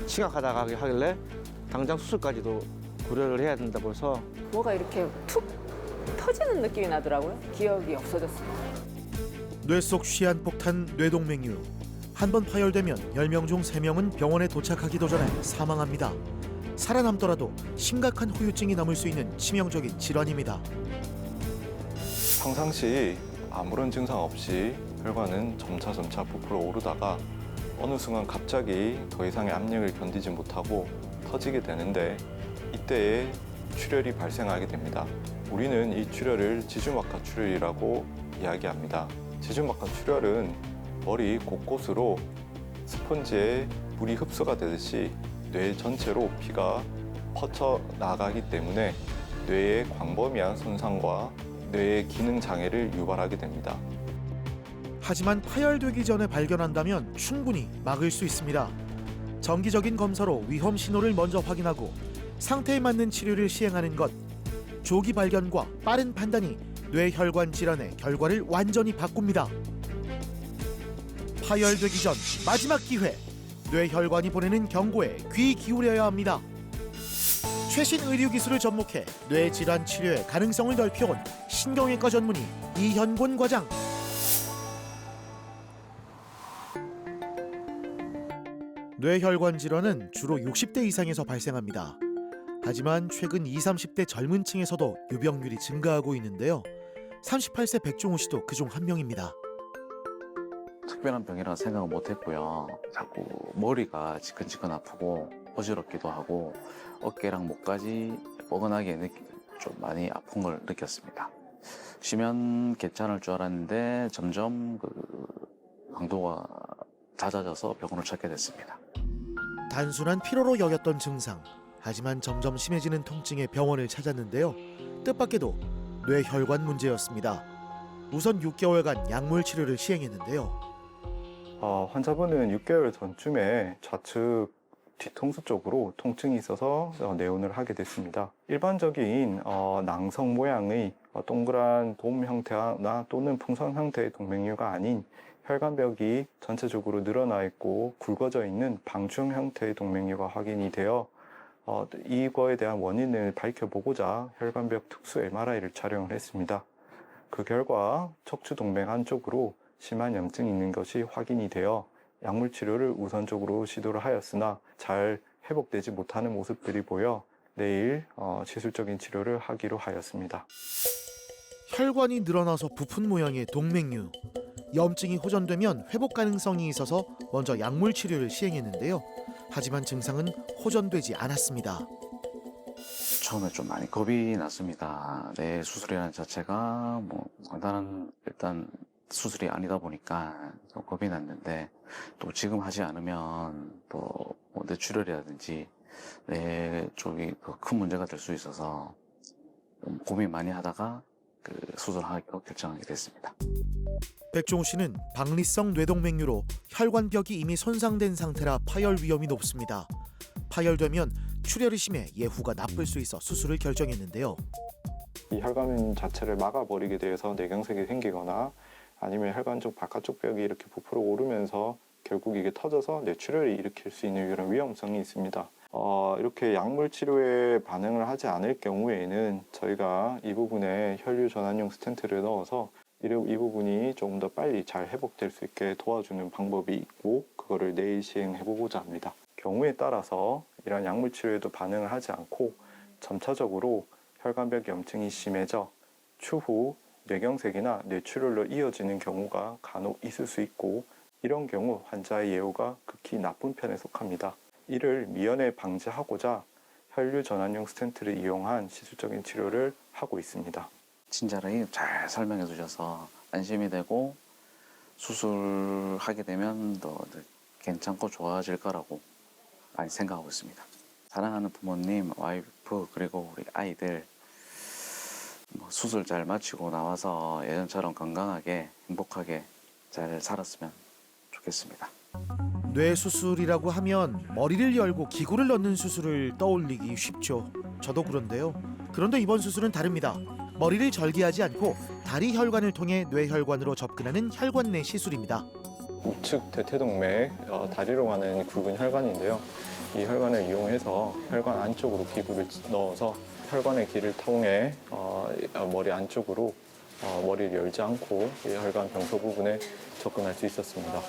심각하다고 하길래 당장 수술까지도 고려를 해야 된다고 해서 뭐가 이렇게 툭 터지는 느낌이 나더라고요. 기억이 없어졌어요. 뇌 속 시한폭탄 뇌동맥류. 한 번 파열되면 10명 중 3명은 병원에 도착하기도 전에 사망합니다. 살아남더라도 심각한 후유증이 남을 수 있는 치명적인 질환입니다. 평상시 아무런 증상 없이 혈관은 점차 부풀어 오르다가 어느 순간 갑자기 더 이상의 압력을 견디지 못하고 터지게 되는데 이때에 출혈이 발생하게 됩니다. 우리는 이 출혈을 지주막하 출혈이라고 이야기합니다. 지주막하 출혈은 머리 곳곳으로 스펀지에 물이 흡수가 되듯이 뇌 전체로 피가 퍼쳐나가기 때문에 뇌의 광범위한 손상과 뇌의 기능 장애를 유발하게 됩니다. 하지만 파열되기 전에 발견한다면 충분히 막을 수 있습니다. 정기적인 검사로 위험 신호를 먼저 확인하고 상태에 맞는 치료를 시행하는 것. 조기 발견과 빠른 판단이 뇌혈관 질환의 결과를 완전히 바꿉니다. 파열되기 전 마지막 기회. 뇌혈관이 보내는 경고에 귀 기울여야 합니다. 최신 의료 기술을 접목해 뇌 질환 치료의 가능성을 넓혀온 신경외과 전문의 이현곤 과장. 뇌혈관 질환은 주로 60대 이상에서 발생합니다. 하지만 최근 20, 30대 젊은 층에서도 유병률이 증가하고 있는데요. 38세 백종우 씨도 그중 한 명입니다. 특별한 병이라 생각은 못했고요. 자꾸 머리가 지끈지끈 아프고 어지럽기도 하고 어깨랑 목까지 뻐근하게 좀 많이 아픈 걸 느꼈습니다. 쉬면 괜찮을 줄 알았는데 점점 강도가 잦아져서 병원을 찾게 됐습니다. 단순한 피로로 여겼던 증상. 하지만 점점 심해지는 통증에 병원을 찾았는데요. 뜻밖에도 뇌혈관 문제였습니다. 우선 6개월간 약물 치료를 시행했는데요. 환자분은 6개월 전쯤에 좌측 뒤통수 쪽으로 통증이 있어서 내원을 하게 됐습니다. 일반적인 낭성 모양의 동그란 돔 형태나 또는 풍선 형태의 동맥류가 아닌 혈관벽이 전체적으로 늘어나 있고 굵어져 있는 방충 형태의 동맥류가 확인이 되어 이거에 대한 원인을 밝혀보고자 혈관벽 특수 MRI를 촬영을 했습니다. 그 결과 척추 동맥 한쪽으로 심한 염증이 있는 것이 확인이 되어 약물 치료를 우선적으로 시도를 하였으나 잘 회복되지 못하는 모습들이 보여 내일 시술적인 치료를 하기로 하였습니다. 혈관이 늘어나서 부푼 모양의 동맥류. 염증이 호전되면 회복 가능성이 있어서 먼저 약물 치료를 시행했는데요. 하지만 증상은 호전되지 않았습니다. 처음에 좀 많이 겁이 났습니다. 뇌 수술이라는 자체가 간단한 일단 수술이 아니다 보니까 좀 겁이 났는데 또 지금 하지 않으면 또 뇌출혈이라든지 뇌 쪽이 더 큰 문제가 될 수 있어서 좀 고민 많이 하다가 수술하기로 결정하게 됐습니다. 백종우 씨는 박리성 뇌동맥류로 혈관벽이 이미 손상된 상태라 파열 위험이 높습니다. 파열되면 출혈이 심해 예후가 나쁠 수 있어 수술을 결정했는데요. 이 혈관 자체를 막아버리게 되어서 뇌경색이 생기거나 아니면 혈관 쪽 바깥쪽 벽이 이렇게 부풀어 오르면서 결국 이게 터져서 뇌출혈을 일으킬 수 있는 이런 위험성이 있습니다. 이렇게 약물 치료에 반응을 하지 않을 경우에는 저희가 이 부분에 혈류 전환용 스텐트를 넣어서 이 부분이 조금 더 빨리 잘 회복될 수 있게 도와주는 방법이 있고 그거를 내일 시행해보고자 합니다. 경우에 따라서 이런 약물 치료에도 반응을 하지 않고 점차적으로 혈관벽 염증이 심해져 추후 뇌경색이나 뇌출혈로 이어지는 경우가 간혹 있을 수 있고 이런 경우 환자의 예후가 극히 나쁜 편에 속합니다. 이를 미연에 방지하고자 혈류 전환용 스텐트를 이용한 시술적인 치료를 하고 있습니다. 친절하게 잘 설명해 주셔서 안심이 되고 수술하게 되면 더 괜찮고 좋아질 거라고 많이 생각하고 있습니다. 사랑하는 부모님, 와이프 그리고 우리 아이들 수술 잘 마치고 나와서 예전처럼 건강하게 행복하게 잘 살았으면 좋겠습니다. 뇌 수술이라고 하면 머리를 열고 기구를 넣는 수술을 떠올리기 쉽죠. 저도 그런데요. 그런데 이번 수술은 다릅니다. 머리를 절개하지 않고 다리 혈관을 통해 뇌혈관으로 접근하는 혈관 내 시술입니다. 우측 대퇴동맥 다리로 가는 굵은 혈관인데요. 이 혈관을 이용해서 혈관 안쪽으로 기구를 넣어서 혈관의 길을 통해 머리 안쪽으로 머리를 열지 않고 이 혈관 병소 부분에 접근할 수 있었습니다.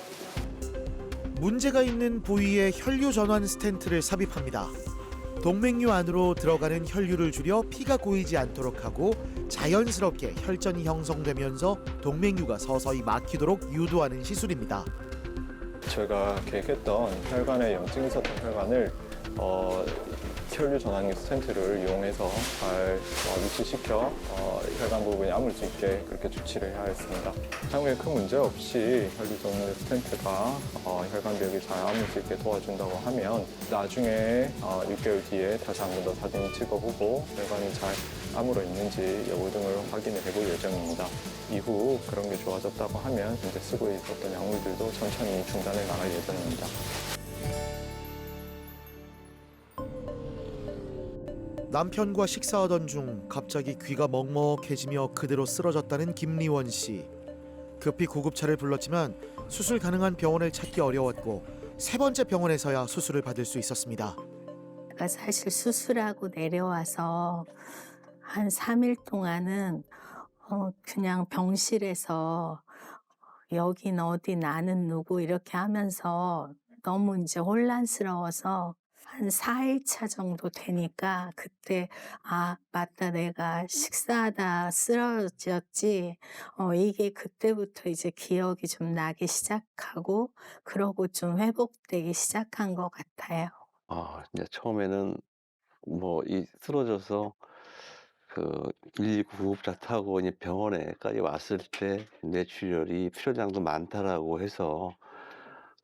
문제가 있는 부위에 혈류 전환 스텐트를 삽입합니다. 동맥류 안으로 들어가는 혈류를 줄여 피가 고이지 않도록 하고 자연스럽게 혈전이 형성되면서 동맥류가 서서히 막히도록 유도하는 시술입니다. 제가 계획했던 혈관에 염증이 있었던 혈관을 혈류 전환기 스텐트를 이용해서 잘 위치시켜 혈관 부분이 아물 수 있게 그렇게 조치를 해야 했습니다. 향후에 큰 문제 없이 혈류 전환기 스텐트가 혈관벽이 잘 아물 수 있게 도와준다고 하면 나중에 6개월 뒤에 다시 한 번 더 사진을 찍어보고 혈관이 잘 아물어 있는지 여부 등을 확인을 해볼 예정입니다. 이후 그런 게 좋아졌다고 하면 현재 쓰고 있었던 약물들도 천천히 중단해 나갈 예정입니다. 남편과 식사하던 중 갑자기 귀가 먹먹해지며 그대로 쓰러졌다는 김리원 씨. 급히 구급차를 불렀지만 수술 가능한 병원을 찾기 어려웠고 세 번째 병원에서야 수술을 받을 수 있었습니다. 제가 사실 수술하고 내려와서 한 3일 동안은 그냥 병실에서 여긴 어디 나는 누구 이렇게 하면서 너무 이제 혼란스러워서 한 4일차 정도 되니까 그때 맞다 내가 식사하다 쓰러졌지 이게 그때부터 이제 기억이 좀 나기 시작하고 그러고 좀 회복되기 시작한 것 같아요. 이제 처음에는 쓰러져서 그 119 구급차 타고 이제 병원에까지 왔을 때 뇌출혈이 필요량도 많다라고 해서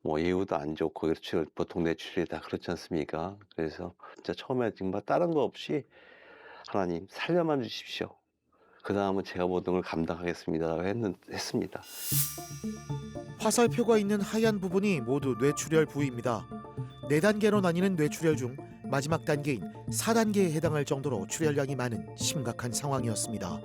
예후도 안 좋고 그렇죠. 보통 뇌출혈이 다 그렇지 않습니까? 그래서 진짜 처음에 정말 다른 거 없이 하나님 살려만 주십시오. 그 다음은 제가 모든 걸 감당하겠습니다. 했습니다. 화살표가 있는 하얀 부분이 모두 뇌출혈 부위입니다. 4단계로 나뉘는 뇌출혈 중 마지막 단계인 4단계에 해당할 정도로 출혈량이 많은 심각한 상황이었습니다.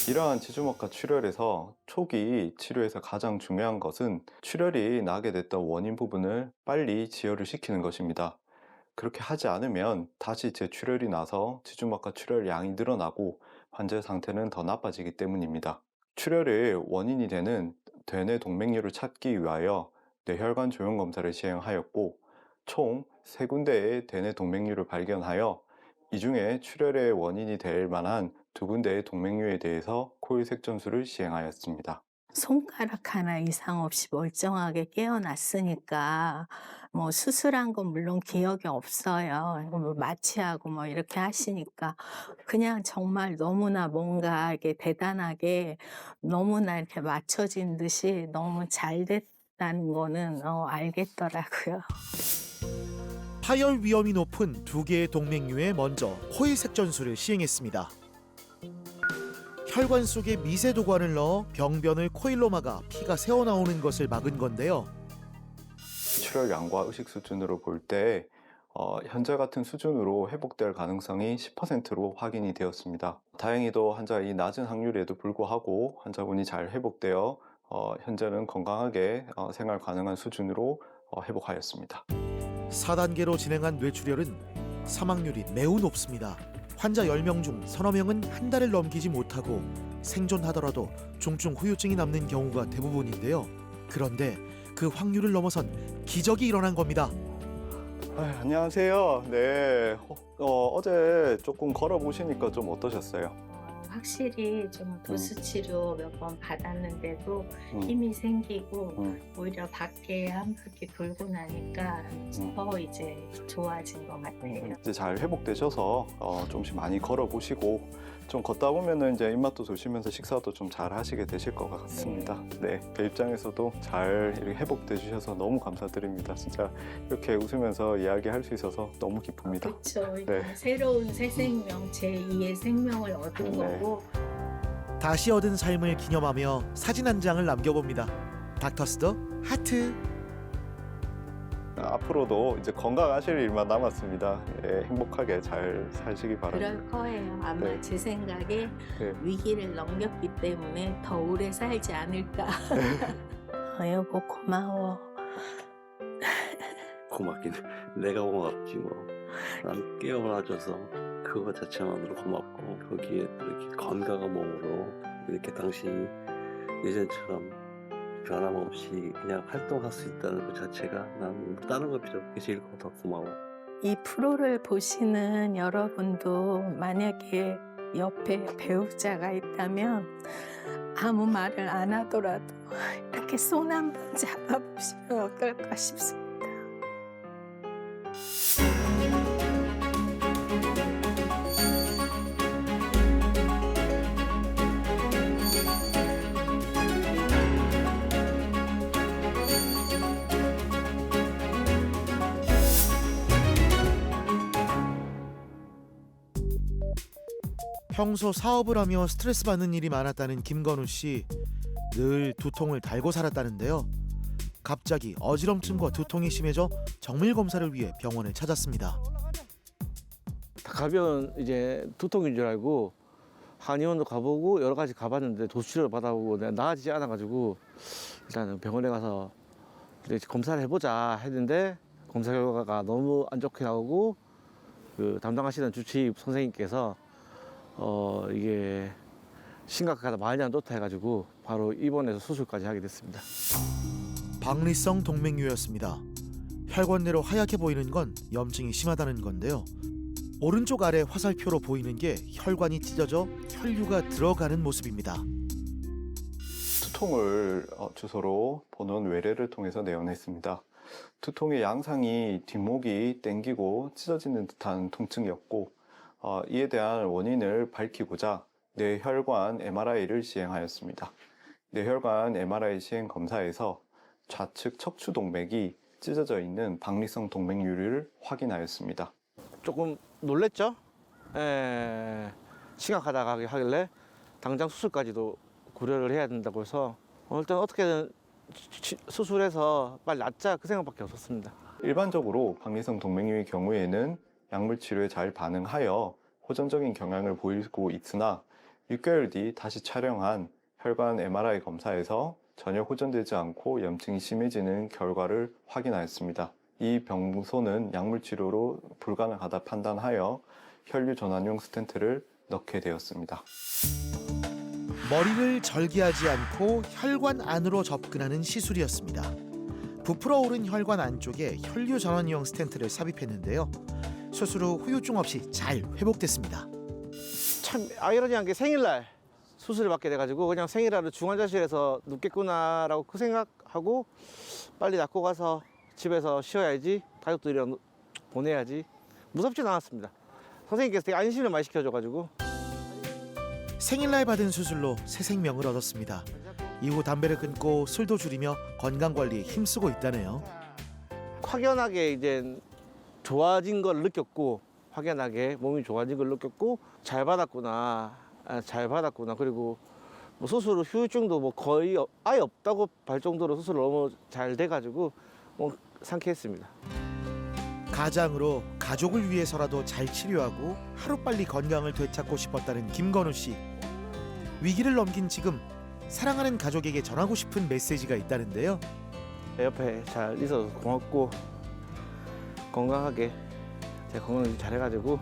이러한 지주막하 출혈에서 초기 치료에서 가장 중요한 것은 출혈이 나게 됐던 원인 부분을 빨리 지혈을 시키는 것입니다. 그렇게 하지 않으면 다시 재출혈이 나서 지주막하 출혈량이 늘어나고 환자의 상태는 더 나빠지기 때문입니다. 출혈의 원인이 되는 대뇌 동맥류를 찾기 위하여 뇌혈관 조형 검사를 시행하였고 총 3군데의 대뇌 동맥류를 발견하여 이 중에 출혈의 원인이 될 만한 2군데의 동맥류에 대해서 코일 색전술을 시행하였습니다. 손가락 하나 이상 없이 멀쩡하게 깨어났으니까 수술한 건 물론 기억이 없어요. 마취하고 이렇게 하시니까 그냥 정말 너무나 뭔가 이렇게 대단하게 너무나 이렇게 맞춰진 듯이 너무 잘 됐다는 거는 알겠더라고요. 파열 위험이 높은 2개의 동맥류에 먼저 코일 색전술을 시행했습니다. 혈관 속에 미세도관을 넣어 병변을 코일로 막아 피가 새어나오는 것을 막은 건데요. 출혈량과 의식 수준으로 볼 때 현재 같은 수준으로 회복될 가능성이 10%로 확인이 되었습니다. 다행히도 환자의 낮은 확률에도 불구하고 환자분이 잘 회복되어 현재는 건강하게 생활 가능한 수준으로 회복하였습니다. 4단계로 진행한 뇌출혈은 사망률이 매우 높습니다. 환자 10명 중 서너 명은 한 달을 넘기지 못하고 생존하더라도 중증 후유증이 남는 경우가 대부분인데요. 그런데 그 확률을 넘어선 기적이 일어난 겁니다. 안녕하세요. 네, 어제 조금 걸어보시니까 좀 어떠셨어요? 확실히 좀 도수 치료 몇 번 받았는데도 힘이 생기고 오히려 밖에 한 바퀴 돌고 나니까 더 이제 좋아진 것 같아요. 이제 잘 회복되셔서 좀씩 많이 걸어보시고 좀 걷다 보면은 이제 입맛도 도시면서 식사도 좀 잘 하시게 되실 것 같습니다. 네, 제 입장에서도 잘 이렇게 회복돼 주셔서 너무 감사드립니다. 진짜 이렇게 웃으면서 이야기할 수 있어서 너무 기쁩니다. 그렇죠. 네. 새로운 새 생명, 제2의 생명을 얻은 네. 거고 다시 얻은 삶을 기념하며 사진 한 장을 남겨봅니다. 닥터스더 하트. 앞으로도 이제 건강하실 일만 남았습니다. 예, 행복하게 잘 사시기 바랍니다. 그럴 거예요. 아마 네. 제 생각에 네. 위기를 넘겼기 때문에 더 오래 살지 않을까. 여보 고마워. 고맙긴 해. 내가 고맙지 뭐. 난 깨어나줘서 그거 자체만으로 고맙고 거기에 또 이렇게 건강한 몸으로 이렇게 당신이 예전처럼 변함없이 그냥 활동할 수 있다는 것 자체가 난 다른 거 필요 없게 제일 더 고마워. 이 프로를 보시는 여러분도 만약에 옆에 배우자가 있다면 아무 말을 안 하더라도 이렇게 손 한 번 잡아보시면 어떨까 싶습니다. 평소 사업을 하며 스트레스 받는 일이 많았다는 김건우 씨. 늘 두통을 달고 살았다는데요. 갑자기 어지럼증과 두통이 심해져 정밀 검사를 위해 병원을 찾았습니다. 가벼운 이제 두통인 줄 알고 한의원도 가보고 여러 가지 가봤는데 도수치료를 받아보고 내가 나아지지 않아가지고 일단은 병원에 가서 이제 검사를 해보자 했는데 검사 결과가 너무 안 좋게 나오고 그 담당하시는 주치의 선생님께서 이게 심각하다 말이 안 좋다 해가지고 바로 입원해서 수술까지 하게 됐습니다. 박리성 동맥류였습니다. 혈관 내로 하얗게 보이는 건 염증이 심하다는 건데요. 오른쪽 아래 화살표로 보이는 게 혈관이 찢어져 혈류가 들어가는 모습입니다. 두통을 주소로 보는 외래를 통해서 내원했습니다. 두통의 양상이 뒷목이 땡기고 찢어지는 듯한 통증이었고 이에 대한 원인을 밝히고자 뇌혈관 MRI를 시행하였습니다. 뇌혈관 MRI 시행 검사에서 좌측 척추 동맥이 찢어져 있는 박리성 동맥류를 확인하였습니다. 조금 놀랬죠? 심각하다고 하길래 당장 수술까지도 고려를 해야 된다고 해서 일단 어떻게든 수술해서 빨리 낫자 그 생각밖에 없었습니다. 일반적으로 박리성 동맥류의 경우에는 약물 치료에 잘 반응하여 호전적인 경향을 보이고 있으나 6개월 뒤 다시 촬영한 혈관 MRI 검사에서 전혀 호전되지 않고 염증이 심해지는 결과를 확인하였습니다. 이 병소는 약물 치료로 불가능하다 판단하여 혈류 전환용 스텐트를 넣게 되었습니다. 머리를 절개하지 않고 혈관 안으로 접근하는 시술이었습니다. 부풀어 오른 혈관 안쪽에 혈류 전환용 스텐트를 삽입했는데요. 수술 후 후유증 없이 잘 회복됐습니다. 참 아이러니한 게 생일날 수술을 받게 돼가지고 그냥 생일날을 중환자실에서 눕겠구나라고 그 생각하고 빨리 낫고 가서 집에서 쉬어야지, 가족들이랑 보내야지. 무섭진 않았습니다. 선생님께서 되게 안심을 많이 시켜줘가지고. 생일날 받은 수술로 새 생명을 얻었습니다. 이후 담배를 끊고 술도 줄이며 건강관리에 힘쓰고 있다네요. 확연하게 이제 좋아진 걸 느꼈고, 확연하게 몸이 좋아진 걸 느꼈고, 잘 받았구나. 그리고 뭐 수술 후 후유증도 뭐 거의 아예 없다고 볼 정도로 수술 너무 잘 돼가지고 뭐 상쾌했습니다. 가장으로 가족을 위해서라도 잘 치료하고 하루빨리 건강을 되찾고 싶었다는 김건우 씨. 위기를 넘긴 지금 사랑하는 가족에게 전하고 싶은 메시지가 있다는데요. 옆에 잘 있어서 고맙고 건강하게 제 건강 유지 잘해가지고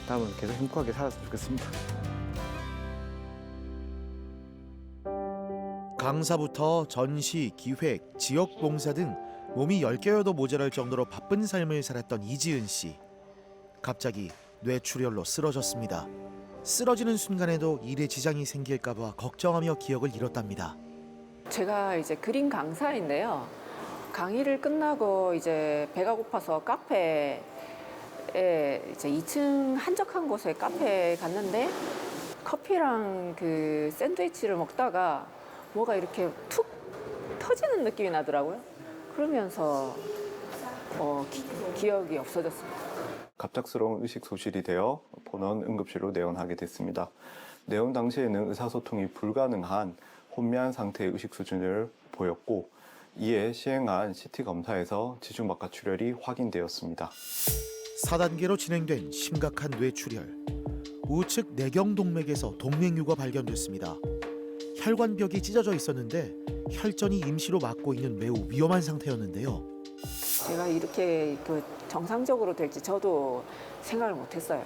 다음은 계속 행복하게 살았으면 좋겠습니다. 강사부터 전시, 기획, 지역 봉사 등 몸이 10개여도 모자랄 정도로 바쁜 삶을 살았던 이지은 씨. 갑자기 뇌출혈로 쓰러졌습니다. 쓰러지는 순간에도 일에 지장이 생길까 봐 걱정하며 기억을 잃었답니다. 제가 이제 그림 강사인데요. 강의를 끝나고 이제 배가 고파서 카페에 이제 2층 한적한 곳에 카페에 갔는데 커피랑 그 샌드위치를 먹다가 뭐가 이렇게 툭 터지는 느낌이 나더라고요. 그러면서 기억이 없어졌습니다. 갑작스러운 의식 소실이 되어 본원 응급실로 내원하게 됐습니다. 내원 당시에는 의사소통이 불가능한 혼미한 상태의 의식 수준을 보였고 이에 시행한 CT 검사에서 지중 바깥 출혈이 확인되었습니다. 4단계로 진행된 심각한 뇌출혈. 우측 내경동맥에서 동맥류가 발견됐습니다. 혈관벽이 찢어져 있었는데 혈전이 임시로 막고 있는 매우 위험한 상태였는데요. 제가 이렇게 정상적으로 될지 저도 생각을 못했어요.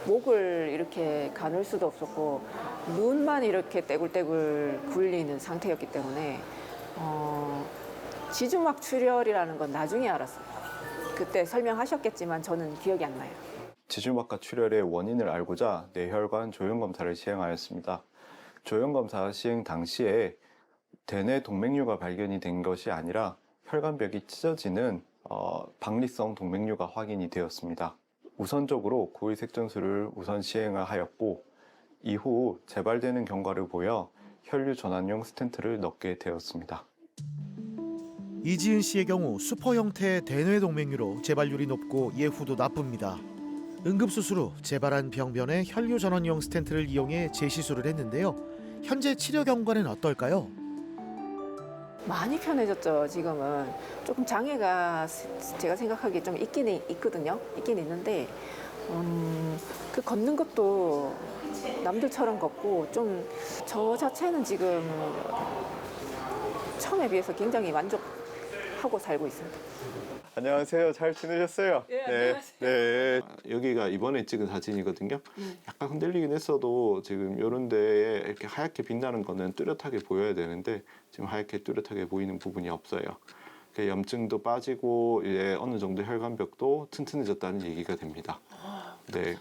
목을 이렇게 가눌 수도 없었고 눈만 이렇게 떼굴떼굴 굴리는 상태였기 때문에 지주막 출혈이라는 건 나중에 알았어요. 그때 설명하셨겠지만 저는 기억이 안 나요. 지주막하 출혈의 원인을 알고자 뇌혈관 조형검사를 시행하였습니다. 조형검사 시행 당시에 대뇌 동맥류가 발견이 된 것이 아니라 혈관벽이 찢어지는 박리성 동맥류가 확인이 되었습니다. 우선적으로 고위 색전술을 우선 시행을 하였고 이후 재발되는 경과를 보여 혈류 전환용 스텐트를 넣게 되었습니다. 이지은 씨의 경우 수퍼 형태의 대뇌 동맥류로 재발률이 높고 예후도 나쁩니다. 응급수술 후 재발한 병변에 혈류 전환용 스텐트를 이용해 재시술을 했는데요. 현재 치료 경과는 어떨까요? 많이 편해졌죠. 지금은 조금 장애가 제가 생각하기에 좀 있긴 있거든요. 있긴 있는데 그 걷는 것도 남들처럼 걷고 좀 저 자체는 지금 처음에 비해서 굉장히 만족하고 살고 있습니다. 안녕하세요. 잘 지내셨어요? 예, 안녕하세요. 네. 여기가 이번에 찍은 사진이거든요. 약간 흔들리긴 했어도 지금 이런 데에 이렇게 하얗게 빛나는 거는 뚜렷하게 보여야 되는데 지금 하얗게 뚜렷하게 보이는 부분이 없어요. 염증도 빠지고 이제 어느 정도 혈관벽도 튼튼해졌다는 얘기가 됩니다. 네.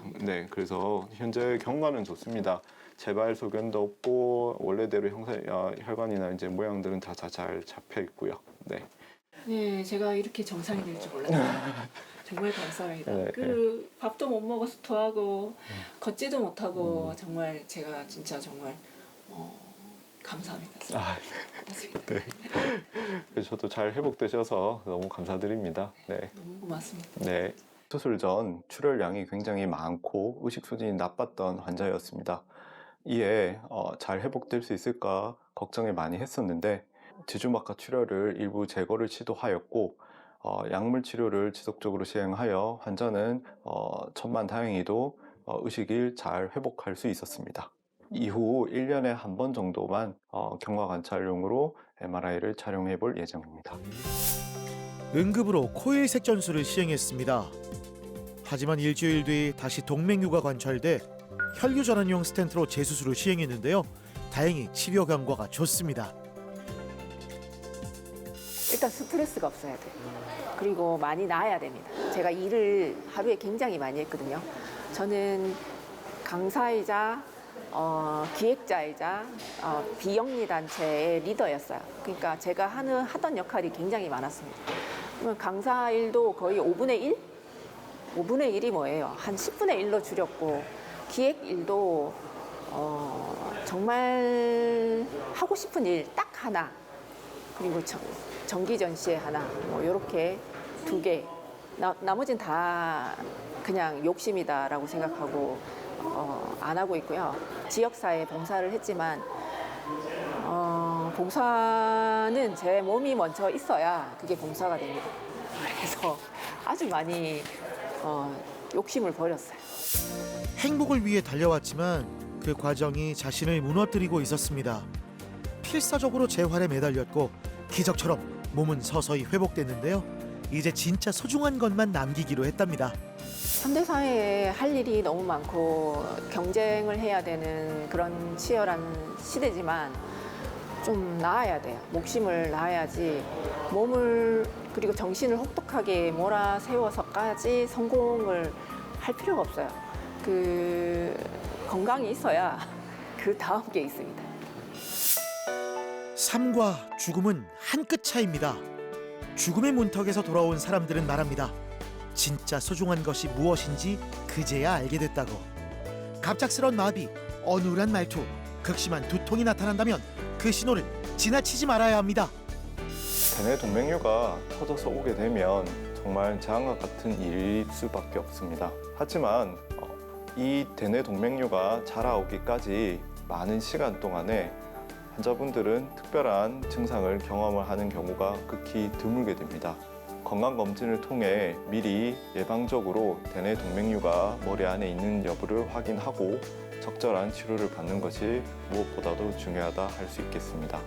그래서 현재 경과는 좋습니다. 재발 소견도 없고 원래대로 혈관이나 이제 모양들은 다 잘 잡혀 있고요. 네. 네, 제가 이렇게 정상이 될 줄 몰랐어요. 정말 감사합니다. 네. 밥도 못 먹어서 토하고 걷지도 못하고 정말 제가 진짜 정말 감사합니다. 고맙습니다. 네. 그래서 저도 잘 회복되셔서 너무 감사드립니다. 네. 너무 고맙습니다. 네. 수술 전 출혈량이 굉장히 많고 의식 수준이 나빴던 환자였습니다. 이에 잘 회복될 수 있을까 걱정을 많이 했었는데 지주막하 출혈을 일부 제거를 시도하였고 약물 치료를 지속적으로 시행하여 환자는 천만다행히도 의식을 잘 회복할 수 있었습니다. 이후 1년에 한 번 정도만 경과 관찰용으로 MRI를 촬영해 볼 예정입니다. 응급으로 코일 색전술을 시행했습니다. 하지만 일주일 뒤 다시 동맥류가 관찰돼 혈류 전환용 스텐트로 재수술을 시행했는데요. 다행히 치료 경과가 좋습니다. 일단 스트레스가 없어야 돼요. 그리고 많이 나아야 됩니다. 제가 일을 하루에 굉장히 많이 했거든요. 저는 강사이자 기획자이자 비영리 단체의 리더였어요. 그러니까 제가 하던 역할이 굉장히 많았습니다. 그러면 강사 일도 거의 5분의 1? 5분의 1이 뭐예요? 한 10분의 1로 줄였고 기획 일도 정말 하고 싶은 일 딱 하나 그리고 정기 전시회 하나 뭐 이렇게 2개 나머지는 다 그냥 욕심이다라고 생각하고 안 하고 있고요. 지역사회에 봉사를 했지만 봉사는 제 몸이 먼저 있어야 그게 봉사가 됩니다. 그래서 아주 많이 욕심을 버렸어요. 행복을 위해 달려왔지만 그 과정이 자신을 무너뜨리고 있었습니다. 필사적으로 재활에 매달렸고 기적처럼 몸은 서서히 회복됐는데요. 이제 진짜 소중한 것만 남기기로 했답니다. 현대사회에 할 일이 너무 많고 경쟁을 해야 되는 그런 치열한 시대지만 좀 나아야 돼요. 목심을 나아야지 몸을 그리고 정신을 혹독하게 몰아세워서까지 성공을 할 필요가 없어요. 건강이 있어야 그 다음 게 있습니다. 삶과 죽음은 한 끗 차이입니다. 죽음의 문턱에서 돌아온 사람들은 말합니다. 진짜 소중한 것이 무엇인지 그제야 알게 됐다고. 갑작스런 마비, 어눌한 말투, 극심한 두통이 나타난다면 그 신호를 지나치지 말아야 합니다. 대뇌 동맥류가 터져서 오게 되면 정말 재앙과 같은 일일 수밖에 없습니다. 하지만 이 대뇌 동맥류가 자라오기까지 많은 시간 동안에 환자분들은 특별한 증상을 경험을 하는 경우가 극히 드물게 됩니다. 건강검진을 통해 미리 예방적으로 대뇌 동맥류가 머리 안에 있는 여부를 확인하고 적절한 치료를 받는 것이 무엇보다도 중요하다 할 수 있겠습니다.